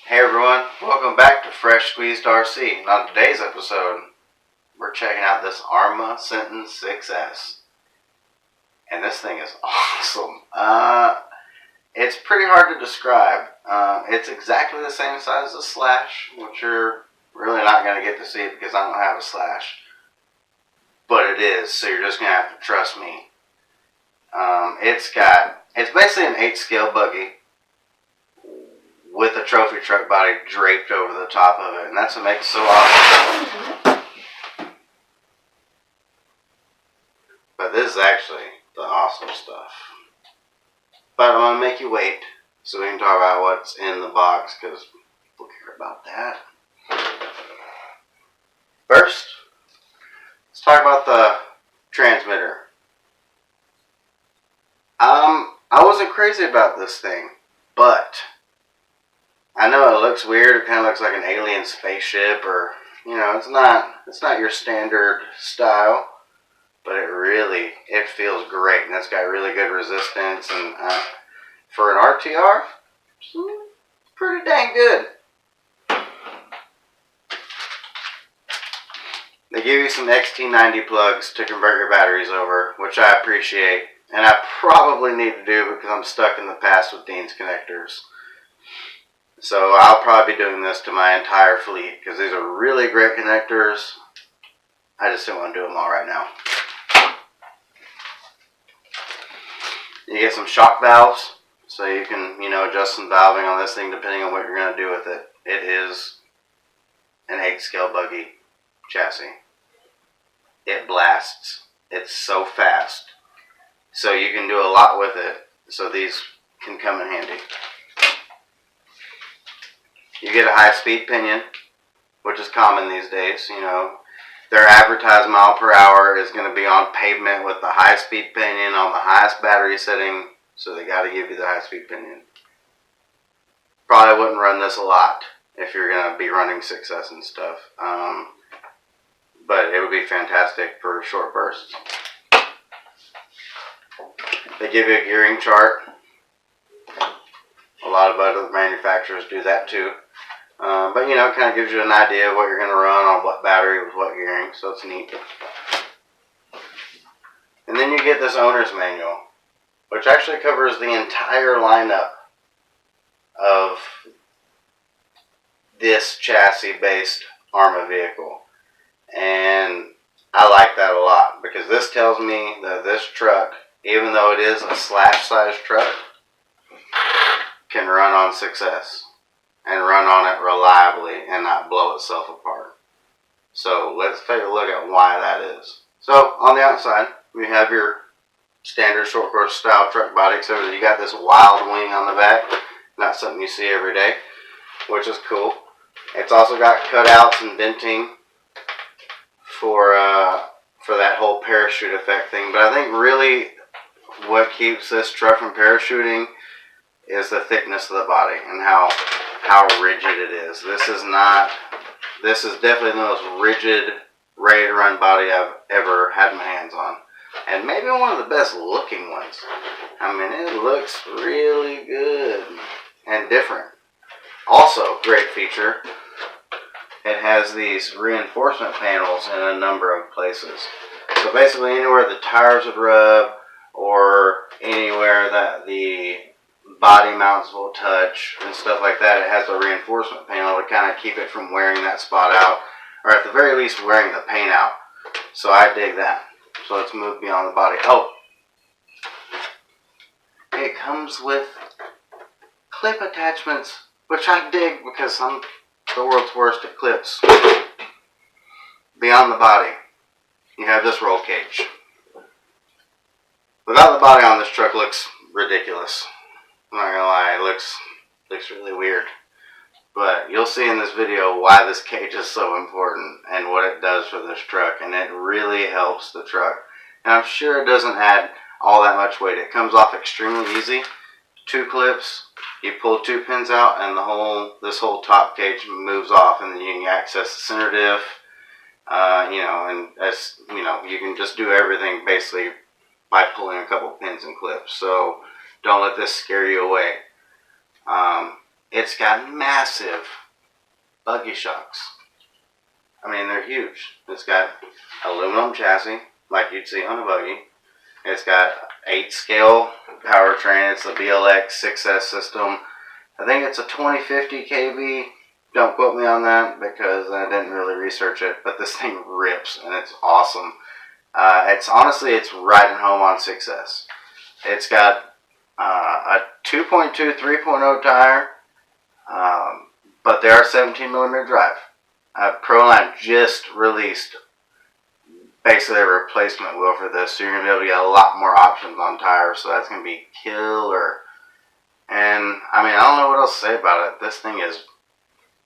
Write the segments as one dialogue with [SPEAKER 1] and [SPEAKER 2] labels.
[SPEAKER 1] Hey everyone, welcome back to Fresh Squeezed RC. And on today's episode, we're checking out this Arrma Senton 6S. And this thing is awesome. It's pretty hard to describe. It's exactly the same size as a Slash, which you're really not going to get to see because I don't have a Slash. But it is, so you're just going to have to trust me. It's basically an 8-scale buggy with a trophy truck body draped over the top of it, and that's what makes it so awesome. But this is actually the awesome stuff. But I'm going to make you wait so we can talk about what's in the box, because people care about that. First, let's talk about the transmitter. I wasn't crazy about this thing, but I know it looks weird. It kind of looks like an alien spaceship, or it's not your standard style, but it feels great, and it's got really good resistance, and for an RTR, it's pretty dang good. They give you some XT90 plugs to convert your batteries over, which I appreciate, and I probably need to do because I'm stuck in the past with Dean's connectors. So I'll probably be doing this to my entire fleet because these are really great connectors. I just don't want to do them all right now. You get some shock valves, so you can adjust some valving on this thing depending on what you're going to do with it. It is an 8-scale buggy chassis. It blasts. It's so fast. So you can do a lot with it. So these can come in handy. You get a high-speed pinion, which is common these days. Their advertised mile per hour is going to be on pavement with the high-speed pinion on the highest battery setting, so they got to give you the high-speed pinion. Probably wouldn't run this a lot if you're going to be running 6S and stuff, but it would be fantastic for short bursts. They give you a gearing chart. A lot of other manufacturers do that too. But it kind of gives you an idea of what you're going to run on what battery with what gearing, so it's neat. And then you get this owner's manual, which actually covers the entire lineup of this chassis-based Arrma vehicle. And I like that a lot, because this tells me that this truck, even though it is a Slash-size truck, can run on 6S and run on it reliably and not blow itself apart. So let's take a look at why that is. So on the outside, we have your standard short course style truck body, except that you got this wild wing on the back. Not something you see every day, which is cool. It's also got cutouts and venting for that whole parachute effect thing. But I think really what keeps this truck from parachuting is the thickness of the body and how rigid it is. This is definitely the most rigid, ready to run body I've ever had my hands on. And maybe one of the best looking ones. I mean, it looks really good and different. Also, great feature, it has these reinforcement panels in a number of places. So basically anywhere the tires would rub, or anywhere that the body mounts will touch and stuff like that, it has a reinforcement panel to kind of keep it from wearing that spot out, or at the very least wearing the paint out. So I dig that. So let's move beyond the body. Oh, it comes with clip attachments, which I dig because I'm the world's worst at clips. Beyond the body, you have this roll cage. Without the body on this truck looks ridiculous. I'm not gonna lie, it looks really weird. But you'll see in this video why this cage is so important and what it does for this truck, and it really helps the truck. And I'm sure it doesn't add all that much weight. It comes off extremely easy. 2 clips, you pull 2 pins out, and this whole top cage moves off, and then you can access the center diff. And that's you can just do everything basically by pulling a couple pins and clips. So don't let this scare you away. It's got massive buggy shocks. I mean, they're huge. It's got aluminum chassis, like you'd see on a buggy. It's got 8-scale powertrain. It's a BLX 6S system. I think it's a 2050 kV. Don't quote me on that because I didn't really research it. But this thing rips and it's awesome. It's riding home on 6S. It's got a 2.2 3.0 tire, but they are 17mm drive. Proline just released basically a replacement wheel for this, so you're going to be able to get a lot more options on tires, so that's going to be killer. And I mean, I don't know what else to say about it. This thing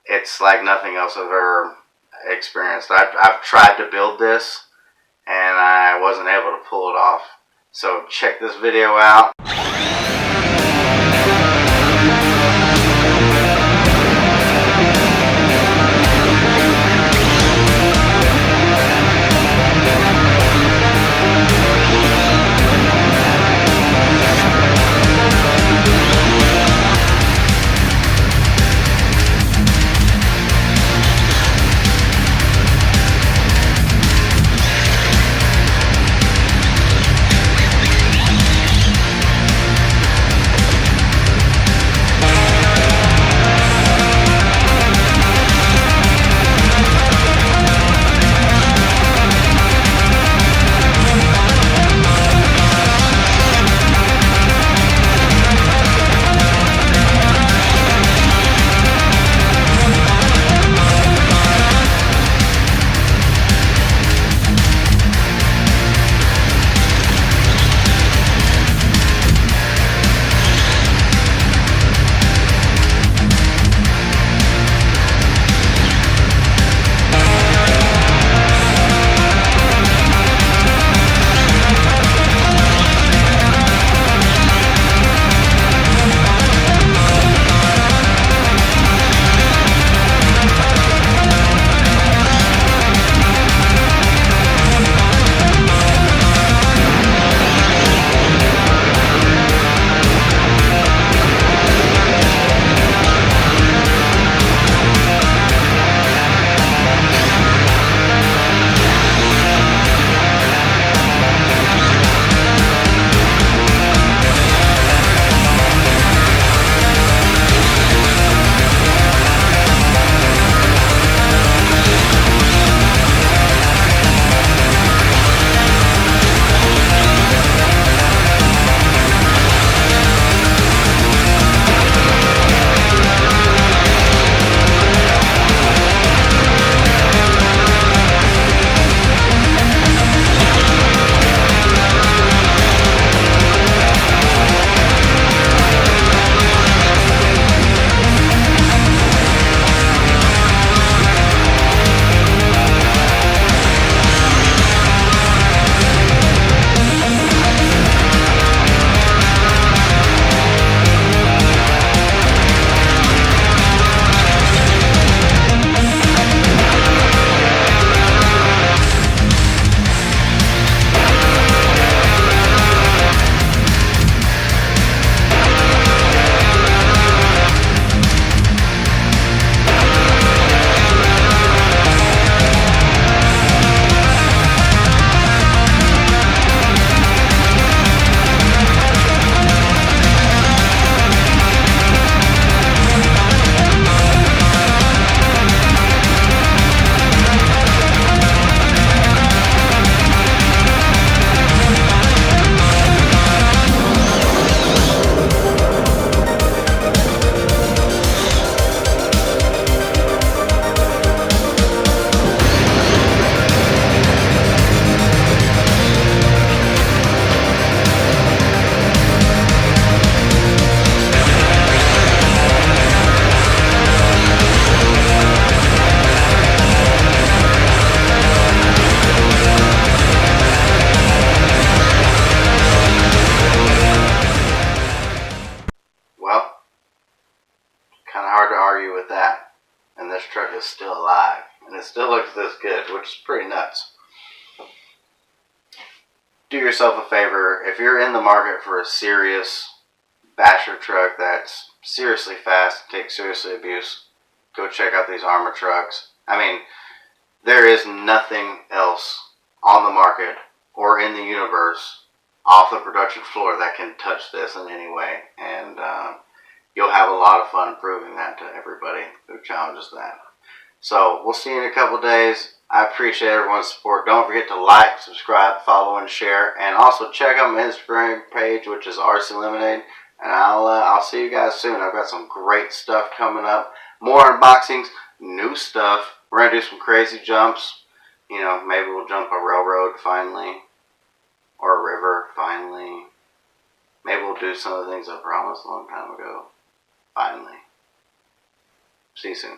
[SPEAKER 1] it's like nothing else I've ever experienced. I've tried to build this and I wasn't able to pull it off. So check this video out. is still alive, and it still looks this good, which is pretty nuts. Do yourself a favor, if you're in the market for a serious basher truck that's seriously fast, takes seriously abuse, go check out these Arrma trucks. I mean, there is nothing else on the market or in the universe off the production floor that can touch this in any way. And you'll have a lot of fun proving that to everybody who challenges that. So we'll see you in a couple days. I appreciate everyone's support. Don't forget to like, subscribe, follow, and share. And also check out my Instagram page, which is RC Lemonade. And I'll see you guys soon. I've got some great stuff coming up. More unboxings, new stuff. We're going to do some crazy jumps. You know, maybe we'll jump a railroad finally. Or a river finally. Maybe we'll do some of the things I promised a long time ago. Finally. See you soon.